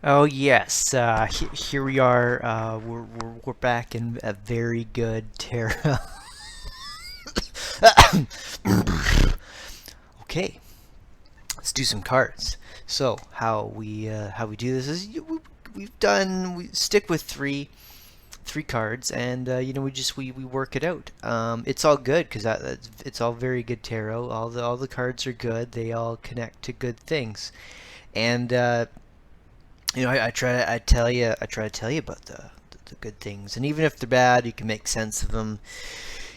Oh yes, here we are. We're back in a very good tarot. Okay, let's do some cards. So how we do this is we stick with three cards, and we work it out. It's all good because it's all very good tarot. All the cards are good. They all connect to good things, and I try to tell you about the good things, and even if they're bad, you can make sense of them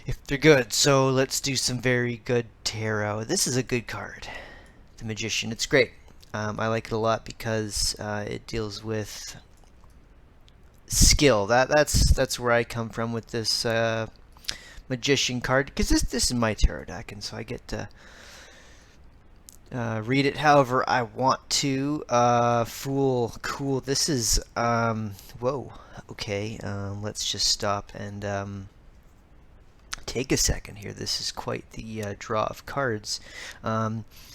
if they're good. So let's do some very good tarot. This is a good card, the Magician. It's great. I like it a lot because it deals with skill. That's where I come from with this Magician card, because this is my tarot deck, and so I get to read it however I want to. Fool, cool. This is, whoa, okay. Let's just stop and take a second here. This is quite the draw of cards.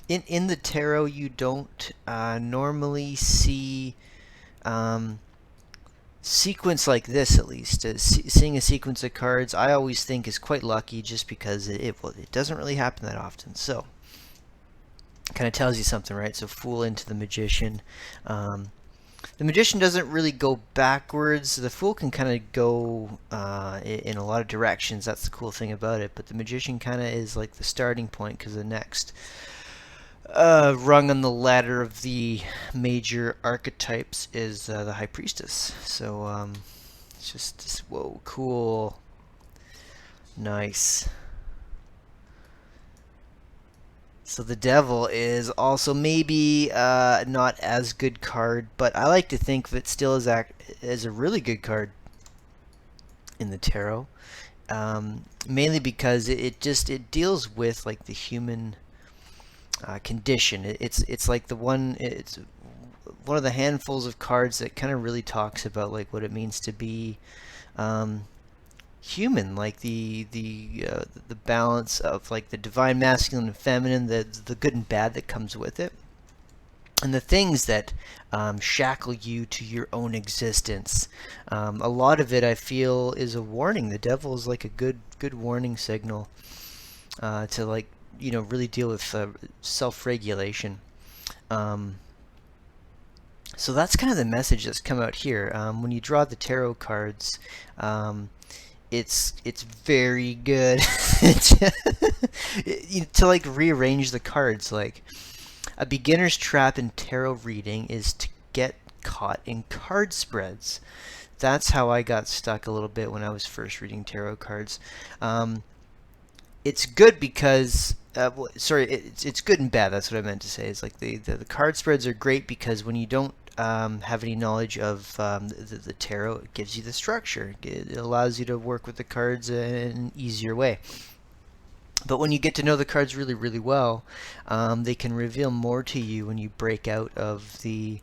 In the tarot, you don't normally see sequence like this, at least. Seeing a sequence of cards, I always think is quite lucky, just because it doesn't really happen that often. So kind of tells you something, right? So Fool into the Magician. The Magician doesn't really go backwards. The Fool can kind of go in a lot of directions. That's the cool thing about it. But the Magician kind of is like the starting point, because the next rung on the ladder of the major archetypes is the High Priestess. So it's just whoa, cool, nice. So the Devil is also maybe not as good card, but I like to think of it still as a really good card in the tarot. Mainly because it deals with like the human condition. It's like it's one of the handfuls of cards that kind of really talks about like what it means to be um, human, like the balance of like the divine masculine and feminine, the good and bad that comes with it, and the things that shackle you to your own existence. A lot of it, I feel, is a warning. The Devil is like a good warning signal to, like, really deal with self-regulation. Um, so that's kind of the message that's come out here. When you draw the tarot cards, it's very good to like rearrange the cards. Like, a beginner's trap in tarot reading is to get caught in card spreads. That's how I got stuck a little bit when I was first reading tarot cards. It's good because sorry, it's good and bad. That's what I meant to say. It's like the card spreads are great because when you don't have any knowledge of the tarot, it gives you the structure. It allows you to work with the cards in an easier way. But when you get to know the cards really, really well, they can reveal more to you when you break out of the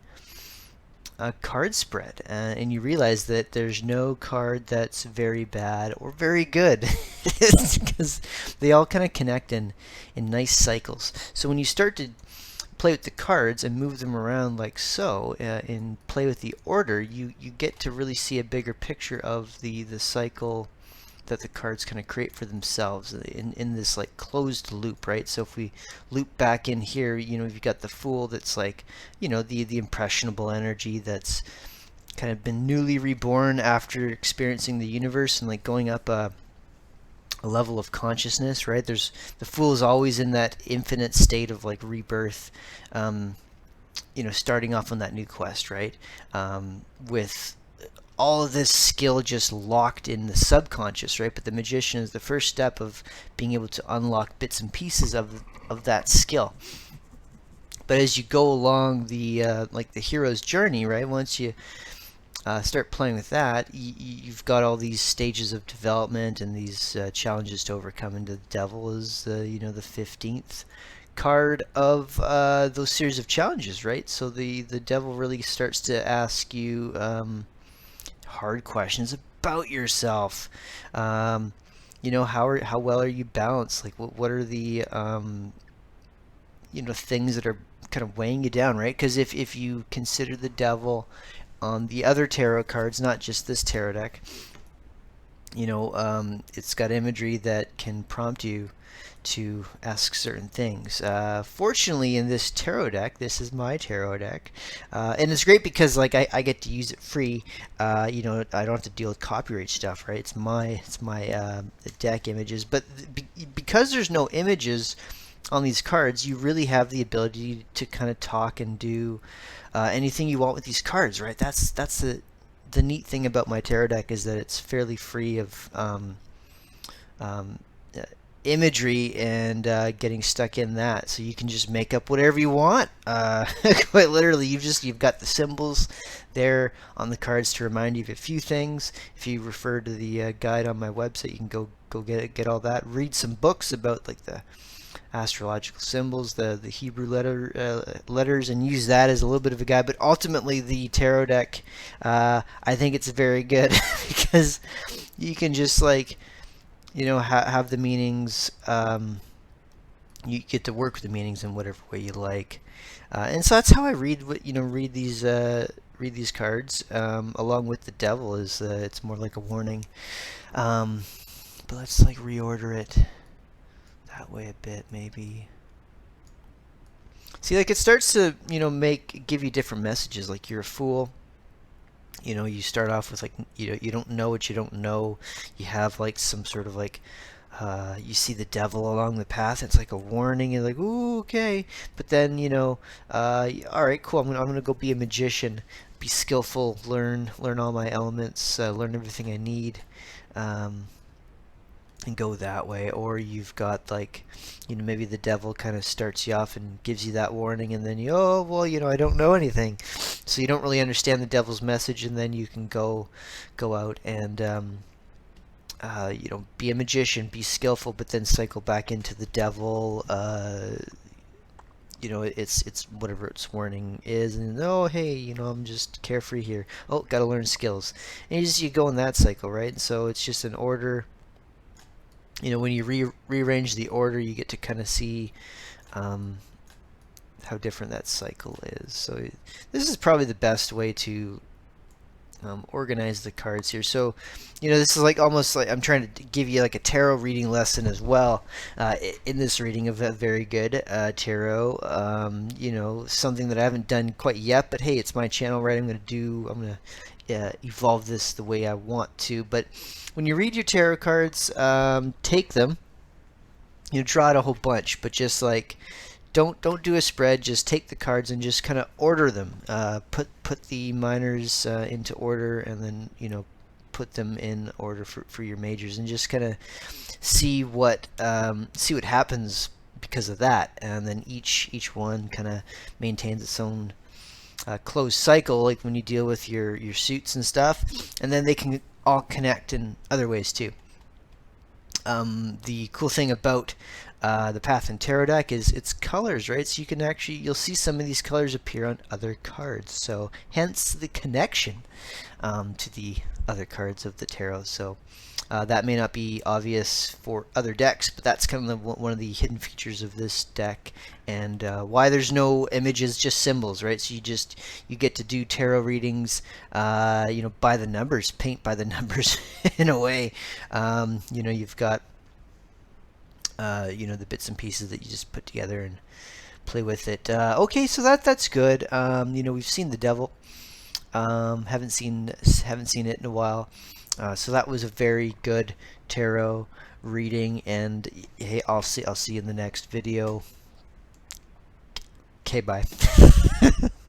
card spread, and you realize that there's no card that's very bad or very good, because they all kind of connect in nice cycles. So when you start to play with the cards and move them around like so, and play with the order, you get to really see a bigger picture of the cycle that the cards kind of create for themselves in this like closed loop, right? So if we loop back in here, you've got the Fool, that's like, the impressionable energy that's kind of been newly reborn after experiencing the universe and like going up a level of consciousness, right? The Fool is always in that infinite state of like rebirth, starting off on that new quest, right? With all of this skill just locked in the subconscious, right? But the Magician is the first step of being able to unlock bits and pieces of that skill. But as you go along like the hero's journey, right? Once you start playing with that, you've got all these stages of development and these challenges to overcome. And the Devil is the 15th card of those series of challenges, right? So the Devil really starts to ask you hard questions about yourself. How well are you balanced? Like, what are the things that are kind of weighing you down, right? Because if you consider the devil on the other tarot cards, not just this tarot deck, it's got imagery that can prompt you to ask certain things. Fortunately, in this tarot deck, this is my tarot deck, and it's great because like I get to use it free. I don't have to deal with copyright stuff, right? It's my deck images, but because there's no images on these cards, you really have the ability to kind of talk and do anything you want with these cards, right? That's the neat thing about my tarot deck, is that it's fairly free of um, uh, imagery and getting stuck in that. So you can just make up whatever you want. Quite literally, you've got the symbols there on the cards to remind you of a few things. If you refer to the guide on my website, you can go get all that. Read some books about like the astrological symbols, the Hebrew letters, and use that as a little bit of a guide. But ultimately, the tarot deck, I think it's very good because you can just like have the meanings. You get to work with the meanings in whatever way you like, and so that's how I read these cards. Along with the devil, is it's more like a warning. But let's like reorder it that way a bit, maybe. See, like it starts to give you different messages. Like you're a fool. You start off with like you don't know what you don't know. You have like some sort of like you see the devil along the path. It's like a warning. You're like, ooh, okay. But then all right, cool. I'm gonna go be a magician, be skillful, learn all my elements, learn everything I need. And go that way. Or you've got like maybe the devil kind of starts you off and gives you that warning, and then oh well, I don't know anything, so you don't really understand the devil's message, and then you can go out and be a magician, be skillful, but then cycle back into the devil. It's whatever its warning is, and oh hey, I'm just carefree here. Oh, gotta learn skills, and you go in that cycle, right? And so it's just an order. When you rearrange the order, you get to kind of see how different that cycle is. So this is probably the best way to organize the cards here. So this is like almost like I'm trying to give you like a tarot reading lesson as well in this reading of a very good tarot. Something that I haven't done quite yet, but hey, it's my channel, right? I'm gonna evolve this the way I want to. But when you read your tarot cards, take them, draw out a whole bunch, but just like don't do a spread. Just take the cards and just kind of order them. Put the minors into order, and then put them in order for your majors, and just kind of see what happens because of that. And then each one kind of maintains its own closed cycle, like when you deal with your suits and stuff, and then they can all connect in other ways too. The cool thing about the PathandTarot deck is its colors, right? So you'll see some of these colors appear on other cards. So hence the connection to the other cards of the tarot. So that may not be obvious for other decks, but that's kind of one of the hidden features of this deck, and why there's no images, just symbols, right? So you get to do tarot readings, by the numbers, paint by the numbers in a way. You've got the bits and pieces that you just put together and play with it. Okay, so that's good. We've seen the devil. Haven't seen it in a while. So that was a very good tarot reading, and hey, I'll see you in the next video. Okay, bye.